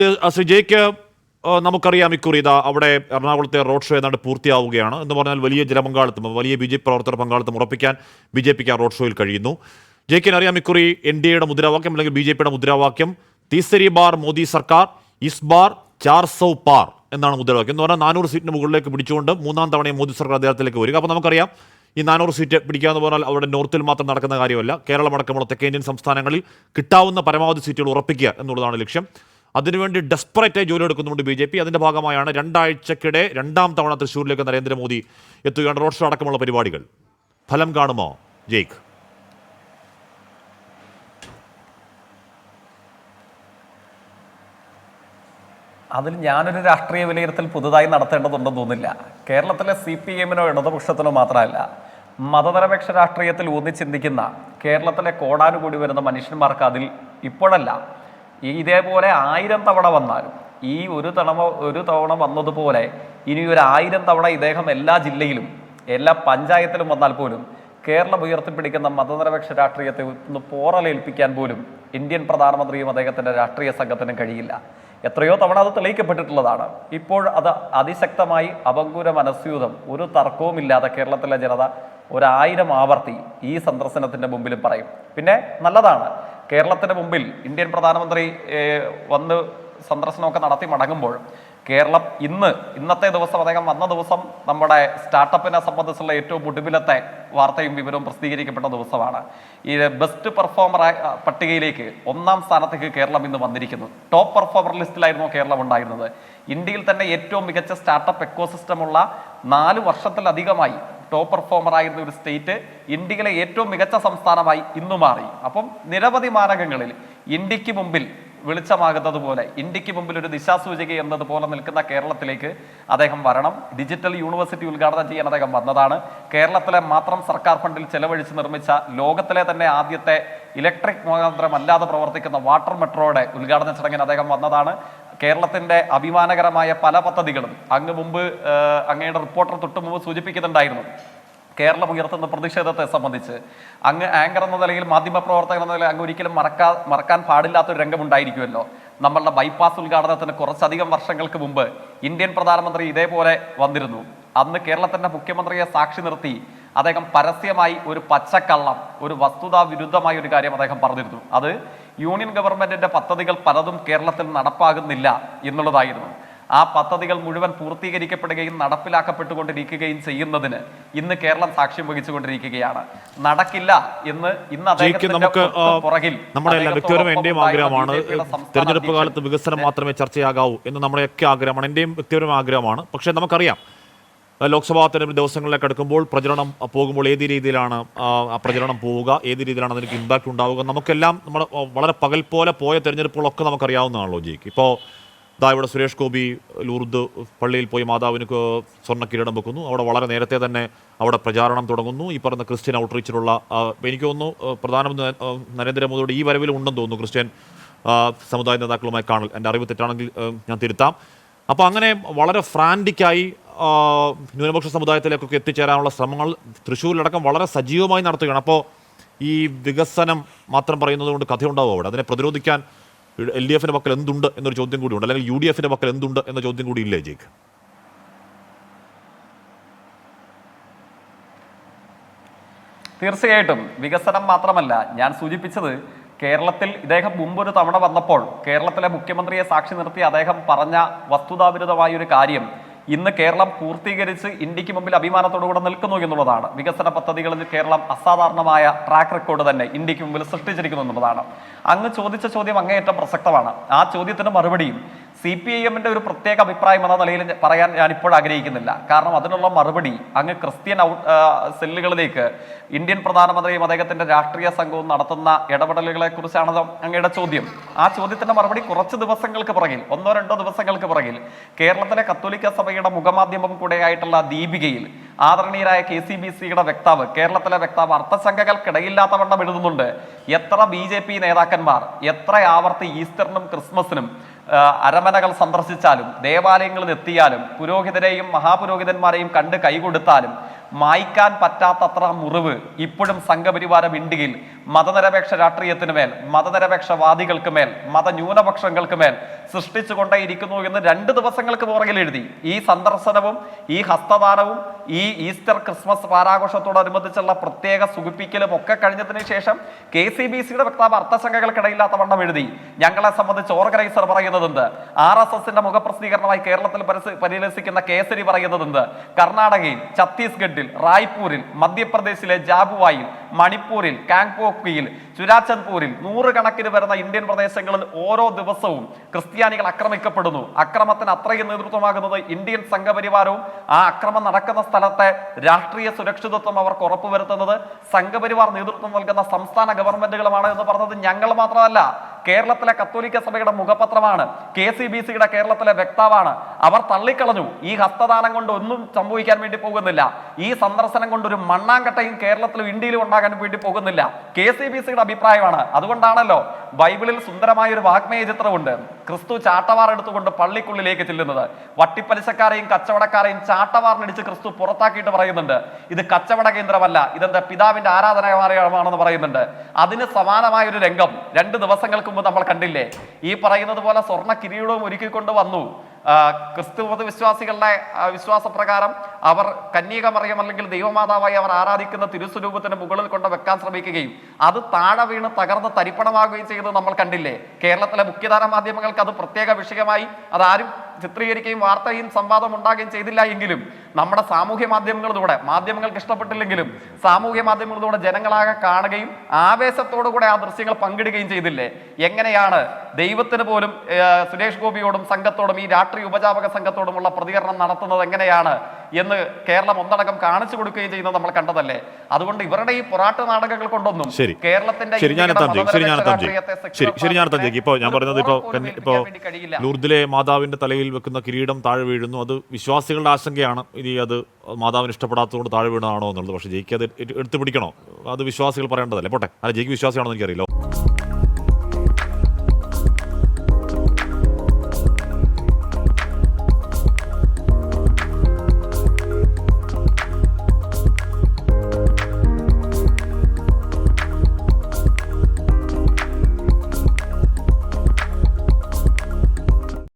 ശ്രീ ജയ്ക്ക് നമുക്കറിയാം ഇക്കുറി ഇതാ അവിടെ എറണാകുളത്തെ റോഡ് ഷോ ഏതാണ്ട് പൂർത്തിയാവുകയാണ് എന്ന് പറഞ്ഞാൽ വലിയ ജനപങ്കാളിത്തം വലിയ ബി ജെ പി പ്രവർത്തന പങ്കാളിത്തം ഉറപ്പിക്കാൻ ബി ജെ പിക്ക് ആ റോഡ് ഷോയിൽ കഴിയുന്നു. ജയ്ക്കിന് അറിയാം ഇക്കുറി എൻ ഡി എയുടെ മുദ്രാവാക്യം അല്ലെങ്കിൽ ബി ജെ പിയുടെ മുദ്രാവാക്യം തീസരി ബാർ മോദി സർക്കാർ ഇസ് ബാർ 400 പാർ എന്നാണ് മുദ്രാവാക്യം. എന്ന് പറഞ്ഞാൽ 400 സീറ്റിന് മുകളിലേക്ക് പിടിച്ചുകൊണ്ട് മൂന്നാം തവണയും മോദി സർക്കാർ അധികാരത്തിലേക്ക് വരിക. അപ്പോൾ നമുക്കറിയാം ഈ 400 സീറ്റ് പിടിക്കുക എന്ന് പറഞ്ഞാൽ അവിടെ നോർത്തിൽ മാത്രം നടക്കുന്ന കാര്യമല്ല. കേരളമടക്കമുള്ള തെക്കേന്ത്യൻ സംസ്ഥാനങ്ങളിൽ കിട്ടാവുന്ന പരമാവധി സീറ്റുകൾ ഉറപ്പിക്കുക എന്നുള്ളതാണ് ലക്ഷ്യം. അതിനുവേണ്ടി ഡെസ്പറേറ്റായി ജോലി എടുക്കുന്നുണ്ട് ബി ജെ പി. അതിൻ്റെ ഭാഗമായാണ് 2 ആഴ്ചക്കിടെ 2ാം തവണ തൃശ്ശൂരിലേക്ക് നരേന്ദ്രമോദി എത്തുകയാണ്. റോഡ് ഷോ അടക്കമുള്ള പരിപാടികൾ ഫലം കാണുമോ ജയ്ക്ക്? അതിൽ ഞാനൊരു രാഷ്ട്രീയ വിലയിരുത്തൽ പുതുതായി നടത്തേണ്ടതുണ്ടെന്ന് തോന്നുന്നില്ല. കേരളത്തിലെ CPM-നോ ഇടതുപക്ഷത്തിനോ മാത്രമല്ല, മതനിരപേക്ഷ രാഷ്ട്രീയത്തിൽ ഊന്നി ചിന്തിക്കുന്ന കേരളത്തിലെ കോടാനുകൂടി വരുന്ന മനുഷ്യന്മാർക്ക് അതിൽ ഇപ്പോഴല്ല, ഇതേപോലെ 1000 തവണ വന്നാലും, ഈ ഒരു തവണ വന്നതുപോലെ ഇനി ഒരു 1000 തവണ ഇദ്ദേഹം എല്ലാ ജില്ലയിലും എല്ലാ പഞ്ചായത്തിലും വന്നാൽ പോലും കേരളം ഉയർത്തിപ്പിടിക്കുന്ന മതനിരപേക്ഷ രാഷ്ട്രീയത്തെ ഒന്ന് പോറലേൽപ്പിക്കാൻ പോലും ഇന്ത്യൻ പ്രധാനമന്ത്രിയും അദ്ദേഹത്തിൻ്റെ രാഷ്ട്രീയ സംഘത്തിനും കഴിയില്ല. എത്രയോ തവണ അത് തെളിയിക്കപ്പെട്ടിട്ടുള്ളതാണ്. ഇപ്പോൾ അത് അതിശക്തമായി അപങ്കുര മനസ്യൂതം ഒരു തർക്കവുമില്ലാതെ കേരളത്തിലെ ജനത 1000 ആവർത്തി ഈ സന്ദർശനത്തിൻ്റെ മുമ്പിലും പറയും. പിന്നെ നല്ലതാണ്, കേരളത്തിന് മുമ്പിൽ ഇന്ത്യൻ പ്രധാനമന്ത്രി വന്ന് സന്ദർശനമൊക്കെ നടത്തി മടങ്ങുമ്പോൾ കേരളം ഇന്നത്തെ ദിവസം, അദ്ദേഹം വന്ന ദിവസം നമ്മുടെ സ്റ്റാർട്ടപ്പിനെ സംബന്ധിച്ചുള്ള ഏറ്റവും ഒടുവിലത്തെ വാർത്തയും വിവരവും പ്രസിദ്ധീകരിക്കപ്പെട്ട ദിവസമാണ്. ഈ ബെസ്റ്റ് പെർഫോമർ പട്ടികയിലേക്ക് 1ാം സ്ഥാനത്തേക്ക് കേരളം ഇന്ന് വന്നിരിക്കുന്നു. ടോപ്പ് പെർഫോമർ ലിസ്റ്റിലായിരുന്നു കേരളം ഉണ്ടായിരുന്നത്. ഇന്ത്യയിൽ തന്നെ ഏറ്റവും മികച്ച സ്റ്റാർട്ടപ്പ് എക്കോസിസ്റ്റമുള്ള 4 വർഷത്തിലധികമായി ടോപ്പ് പെർഫോമർ ആയിരുന്ന ഒരു സ്റ്റേറ്റ് ഇന്ത്യയിലെ ഏറ്റവും മികച്ച സംസ്ഥാനമായി ഇന്നു മാറി. അപ്പം നിരവധി മാനകങ്ങളിൽ ഇന്ത്യക്ക് മുമ്പിൽ വെളിച്ചമാകുന്നത് പോലെ, ഇന്ത്യക്ക് മുമ്പിൽ ഒരു ദിശാസൂചിക എന്നതുപോലെ നിൽക്കുന്ന കേരളത്തിലേക്ക് അദ്ദേഹം വരണം. ഡിജിറ്റൽ യൂണിവേഴ്സിറ്റി ഉദ്ഘാടനം ചെയ്യാൻ അദ്ദേഹം വന്നതാണ്. കേരളത്തിലെ മാത്രം സർക്കാർ ഫണ്ടിൽ ചെലവഴിച്ച് നിർമ്മിച്ച ലോകത്തിലെ തന്നെ ആദ്യത്തെ ഇലക്ട്രിക് മുഖാന്തരമല്ലാതെ പ്രവർത്തിക്കുന്ന വാട്ടർ മെട്രോയുടെ ഉദ്ഘാടന ചടങ്ങിന് അദ്ദേഹം വന്നതാണ്. കേരളത്തിൻ്റെ അഭിമാനകരമായ പല പദ്ധതികളും അങ്ങ് മുമ്പ് അങ്ങയുടെ റിപ്പോർട്ടർ തൊട്ട് മുമ്പ് സൂചിപ്പിക്കുന്നുണ്ടായിരുന്നു. കേരളം ഉയർത്തുന്ന പ്രതിഷേധത്തെ സംബന്ധിച്ച് അങ്ങ് ആങ്കർ എന്ന നിലയിൽ, മാധ്യമപ്രവർത്തകൻ എന്ന നിലയിൽ അങ്ങ് ഒരിക്കലും മറക്കാൻ പാടില്ലാത്തൊരു രംഗമുണ്ടായിരിക്കുമല്ലോ. നമ്മളുടെ ബൈപ്പാസ് ഉദ്ഘാടനത്തിന് കുറച്ചധികം വർഷങ്ങൾക്ക് മുമ്പ് ഇന്ത്യൻ പ്രധാനമന്ത്രി ഇതേപോലെ വന്നിരുന്നു. അന്ന് കേരളത്തിൻ്റെ മുഖ്യമന്ത്രിയെ സാക്ഷി നിർത്തി അദ്ദേഹം പരസ്യമായി ഒരു പച്ചക്കള്ളം, ഒരു വസ്തുതാ വിരുദ്ധമായ ഒരു കാര്യം അദ്ദേഹം പറഞ്ഞിരുന്നു. അത് യൂണിയൻ ഗവൺമെന്റിന്റെ പദ്ധതികൾ പലതും കേരളത്തിൽ നടപ്പാകുന്നില്ല എന്നുള്ളതായിരുന്നു. ആ പദ്ധതികൾ മുഴുവൻ പൂർത്തീകരിക്കപ്പെടുകയും നടപ്പിലാക്കപ്പെട്ടുകൊണ്ടിരിക്കുകയും ചെയ്യുന്നതിന് ഇന്ന് കേരളം സാക്ഷ്യം വഹിച്ചുകൊണ്ടിരിക്കുകയാണ്. നടക്കില്ല എന്ന് ഇന്ന് അദ്ദേഹത്തിന്റെ പുറകിൽ എന്റെയും ആഗ്രഹമാണ്. തെരഞ്ഞെടുപ്പ് കാലത്ത് വികസനം മാത്രമേ ചർച്ചയാകാവൂ എന്ന് നമ്മുടെയൊക്കെ ആഗ്രഹമാണ്, എന്റെയും വ്യക്തിപരമായ ആഗ്രഹമാണ്. പക്ഷെ നമുക്കറിയാം ലോക്സഭാ തെരഞ്ഞെടുപ്പ് ദിവസങ്ങളിലേക്ക് അടുക്കുമ്പോൾ പ്രചരണം പോകുമ്പോൾ ഏത് രീതിയിലാണ് ആ പ്രചരണം പോവുക, ഏത് രീതിയിലാണ് അതിന് ഇമ്പാക്റ്റ് ഉണ്ടാവുക, നമുക്കെല്ലാം നമ്മൾ വളരെ പകൽ പോലെ പോയ തെരഞ്ഞെടുപ്പുകളൊക്കെ നമുക്കറിയാവുന്നതാണല്ലോ ജിക്ക്. ഇപ്പോൾ ഇവിടെ സുരേഷ് ഗോപി ലൂർദ് പള്ളിയിൽ പോയി മാതാവിന് സ്വർണ്ണ കിരീടം വെക്കുന്നു. അവിടെ വളരെ നേരത്തെ തന്നെ അവിടെ പ്രചാരണം തുടങ്ങുന്നു. ഈ പറഞ്ഞ ക്രിസ്ത്യൻ ഔട്ട്റീച്ചിലുള്ള, എനിക്ക് തോന്നുന്നു പ്രധാനമന്ത്രി നരേന്ദ്രമോദിയുടെ ഈ വരവിൽ ഉണ്ടെന്ന് തോന്നുന്നു ക്രിസ്ത്യൻ സമുദായ നേതാക്കളുമായി കാണൽ. എൻ്റെ അറിവ് തെറ്റാണെങ്കിൽ ഞാൻ തിരുത്താം. അപ്പോൾ അങ്ങനെ വളരെ ഫ്രാൻറ്റിക്കായി ന്യൂനപക്ഷ സമുദായത്തിലേക്കൊക്കെ എത്തിച്ചേരാനുള്ള ശ്രമങ്ങൾ തൃശ്ശൂരിലടക്കം വളരെ സജീവമായി നടത്തുകയാണ്. അപ്പോൾ ഈ വികസനം മാത്രം പറയുന്നത് കൊണ്ട് കഥയുണ്ടാവും അവിടെ. അതിനെ പ്രതിരോധിക്കാൻ LDF-ന്റെ പക്കൽ എന്തുണ്ട് എന്നൊരു ചോദ്യം കൂടിയുണ്ട്, അല്ലെങ്കിൽ UDF-ന്റെ പക്കൽ എന്തുണ്ട് എന്ന ചോദ്യം കൂടി ഇല്ലേ ജയ്ക്ക്? തീർച്ചയായിട്ടും വികസനം മാത്രമല്ല, ഞാൻ സൂചിപ്പിച്ചത് കേരളത്തിൽ ഇദ്ദേഹം മുമ്പൊരു തവണ വന്നപ്പോൾ കേരളത്തിലെ മുഖ്യമന്ത്രിയെ സാക്ഷി നിർത്തി അദ്ദേഹം പറഞ്ഞ വസ്തുതാവിരുദ്ധമായൊരു കാര്യം ഇന്ന് കേരളം പൂർത്തീകരിച്ച് ഇന്ത്യക്ക് മുമ്പിൽ അഭിമാനത്തോടുകൂടെ നിൽക്കുന്നു എന്നുള്ളതാണ്. വികസന പദ്ധതികളിൽ കേരളം അസാധാരണമായ ട്രാക്ക് റെക്കോർഡ് തന്നെ ഇന്ത്യക്ക് മുമ്പിൽ സൃഷ്ടിച്ചിരിക്കുന്നു എന്നുള്ളതാണ്. അങ്ങ് ചോദിച്ച ചോദ്യം അങ്ങേയറ്റം പ്രസക്തമാണ്. ആ ചോദ്യത്തിന് മറുപടിയും CPIM-ന്റെ ഒരു പ്രത്യേക അഭിപ്രായം എന്ന നിലയിൽ പറയാൻ ഞാനിപ്പോൾ ആഗ്രഹിക്കുന്നില്ല. കാരണം അതിനുള്ള മറുപടി അങ്ങ് ക്രിസ്ത്യൻ സെല്ലുകളിലേക്ക് ഇന്ത്യൻ പ്രധാനമന്ത്രിയും അദ്ദേഹത്തിൻ്റെ രാഷ്ട്രീയ സംഘവും നടത്തുന്ന ഇടപെടലുകളെ കുറിച്ചാണ് അങ്ങയുടെ ചോദ്യം. ആ ചോദ്യത്തിൻ്റെ മറുപടി കുറച്ച് ദിവസങ്ങൾക്ക് പുറകിൽ, 1-2 ദിവസങ്ങൾക്ക് പുറകിൽ കേരളത്തിലെ കത്തോലിക്ക സഭയുടെ മുഖമാധ്യമം കൂടെയായിട്ടുള്ള ദീപികയിൽ ആദരണീയരായ KCBC-യുടെ വക്താവ്, കേരളത്തിലെ വക്താവ് അർത്ഥശങ്കകൾക്കിടയില്ലാത്ത വണ്ണം എഴുതുന്നുണ്ട്. എത്ര BJP നേതാക്കന്മാർ എത്ര ആവർത്തി ഈസ്റ്ററിനും ക്രിസ്മസിനും അരമനകൾ സന്ദർശിച്ചാലും ദേവാലയങ്ങളിൽ എത്തിയാലും പുരോഹിതരെയും മഹാപുരോഹിതന്മാരെയും കണ്ട് കൈകൊടുത്താലും മായ്ക്കാൻ പറ്റാത്തത്ര മുറിവ് ഇപ്പോഴും സംഘപരിവാരം ഇന്ത്യയിൽ മതനിരപേക്ഷ രാഷ്ട്രീയത്തിന് മേൽ, മതനിരപേക്ഷവാദികൾക്ക് മേൽ, മതന്യൂനപക്ഷങ്ങൾക്ക് മേൽ സൃഷ്ടിച്ചുകൊണ്ടേയിരിക്കുന്നു എന്ന് 2 ദിവസങ്ങൾക്ക് പുറകിൽ എഴുതി. ഈ സന്ദർശനവും ഈ ഹസ്തദാനവും ഈ ഈസ്റ്റർ ക്രിസ്മസ് വാരാഘോഷത്തോടനുബന്ധിച്ചുള്ള പ്രത്യേക സുഖിപ്പിക്കലും ഒക്കെ കഴിഞ്ഞതിന് ശേഷം KCBCയുടെ വക്താവ് അർത്ഥശങ്കകൾക്കിടയില്ലാത്ത വണ്ണം എഴുതി. ഞങ്ങളെ സംബന്ധിച്ച് ഓർഗനൈസർ പറയുന്നതെന്ത്, RSSന്റെ മുഖപ്രസിദ്ധീകരണമായി കേരളത്തിൽ പരിലസിക്കുന്ന കേസരി പറയുന്നതെന്ത്, കർണാടകയിൽ, ഛത്തീസ്ഗഡിൽ, റായ്പൂരിൽ, മധ്യപ്രദേശിലെ ജാബുവായിൽ, മണിപ്പൂരിൽ, കാങ്പോക്കിയിൽ, ചുരാചന്ദ്പൂരിൽ 100 കണക്കിന് വരുന്ന ഇന്ത്യൻ പ്രദേശങ്ങളിൽ ഓരോ ദിവസവും ക്രിസ്ത്യാനികൾ ആക്രമിക്കപ്പെടുന്നു. അക്രമത്തിന് അത്രയും നേതൃത്വമാകുന്നത് ഇന്ത്യൻ സംഘപരിവാരവും ആ അക്രമം നടക്കുന്ന സ്ഥലത്തെ രാഷ്ട്രീയ സുരക്ഷിതത്വം അവർക്ക് ഉറപ്പുവരുത്തുന്നത് സംഘപരിവാർ നേതൃത്വം നൽകുന്ന സംസ്ഥാന ഗവൺമെന്റുകളുമാണ് എന്ന് പറഞ്ഞത് ഞങ്ങൾ മാത്രമല്ല, കേരളത്തിലെ കത്തോലിക്ക സഭയുടെ മുഖപത്രമാണ്, KCBCയുടെ കേരളത്തിലെ വക്താവാണ്. അവർ തള്ളിക്കളഞ്ഞു. ഈ ഹസ്തദാനം കൊണ്ട് ഒന്നും സംഭവിക്കാൻ വേണ്ടി പോകുന്നില്ല. ഈ സന്ദർശനം കൊണ്ട് ഒരു മണ്ണാങ്കട്ടയും കേരളത്തിലും ഇന്ത്യയിലും ഉണ്ടാകാൻ വേണ്ടി പോകുന്നില്ല. KCBCയുടെ അഭിപ്രായമാണ്. അതുകൊണ്ടാണല്ലോ ബൈബിളിൽ സുന്ദരമായ ഒരു വാഗ്മയ ചിത്രമുണ്ട്. ക്രിസ്തു ചാട്ടവാർ എടുത്തുകൊണ്ട് പള്ളിക്കുള്ളിലേക്ക് ചെല്ലുന്നത്. വട്ടിപ്പലിശക്കാരെയും കച്ചവടക്കാരെയും ചാട്ടവാറിനടിച്ച് ക്രിസ്തു പുറത്താക്കിയിട്ട് പറയുന്നുണ്ട്, ഇത് കച്ചവട കേന്ദ്രമല്ല, ഇതെന്താ പിതാവിന്റെ ആരാധനാലയമാണെന്ന് പറയുന്നുണ്ട്. അതിന് സമാനമായ ഒരു രംഗം 2 ദിവസങ്ങൾക്ക് മുമ്പ് നമ്മൾ കണ്ടില്ലേ? ഈ പറയുന്നത് പോലെ സ്വർണ്ണ കിരീടവും ഒരുക്കിക്കൊണ്ട് വന്നു. ക്രിസ്തു മതവിശ്വാസികളുടെ വിശ്വാസപ്രകാരം അവർ കന്യകമറിയം അല്ലെങ്കിൽ ദൈവമാതാവായി അവർ ആരാധിക്കുന്ന തിരുസ്വരൂപത്തിന് മുകളിൽ കൊണ്ട് വെക്കാൻ ശ്രമിക്കുകയും അത് താഴെ വീണ് തകർന്ന് തരിപ്പണമാകുകയും ചെയ്തത് നമ്മൾ കണ്ടില്ലേ? കേരളത്തിലെ മുഖ്യധാര മാധ്യമങ്ങൾക്ക് അത് പ്രത്യേക വിഷയമായി അതാരും ചിത്രീകരിക്കുകയും വാർത്തയും സംവാദം ഉണ്ടാകുകയും ചെയ്തില്ല എങ്കിലും നമ്മുടെ സാമൂഹ്യ മാധ്യമങ്ങളിലൂടെ, മാധ്യമങ്ങൾക്ക് ഇഷ്ടപ്പെട്ടില്ലെങ്കിലും സാമൂഹ്യ മാധ്യമങ്ങളിലൂടെ ജനങ്ങളാകെ കാണുകയും ആവേശത്തോടുകൂടെ ആ ദൃശ്യങ്ങൾ പങ്കിടുകയും ചെയ്തില്ലേ? എങ്ങനെയാണ് ദൈവത്തിന് പോലും സുരേഷ് ഗോപിയോടും സംഘത്തോടും ഈ രാഷ്ട്രീയ ഉപജാപക സംഘത്തോടുമുള്ള പ്രതികരണം നടത്തുന്നത് എങ്ങനെയാണ് എന്ന് കേരളം ഒന്നടങ്കം കാണിച്ചു കൊടുക്കുകയും ചെയ്യുന്നത് നമ്മൾ കണ്ടതല്ലേ? അതുകൊണ്ട് ഇവരുടെ ഈ പൊറാട്ട് നാടകങ്ങൾ കൊണ്ടൊന്നും കേരളത്തിന്റെ ഇപ്പൊ ഞാൻ പറഞ്ഞത് ഇപ്പൊ ലൂർദിലെ മാതാവിന്റെ തലയിൽ വെക്കുന്ന കിരീടം താഴെ വീഴുന്നു. അത് വിശ്വാസികളുടെ ആശങ്കയാണ്. ഇനി അത് മാതാവിന് ഇഷ്ടപ്പെടാത്തതുകൊണ്ട് താഴെ വീണതാണോ എന്നുള്ളത്. പക്ഷേ ജയിക്ക് അത് എടുത്തു പിടിക്കണോ? അത് വിശ്വാസികൾ പറയേണ്ടതല്ലേ? പോട്ടെ, അത് ജയിക്ക് വിശ്വാസിയാണോ എനിക്കറിയില്ല.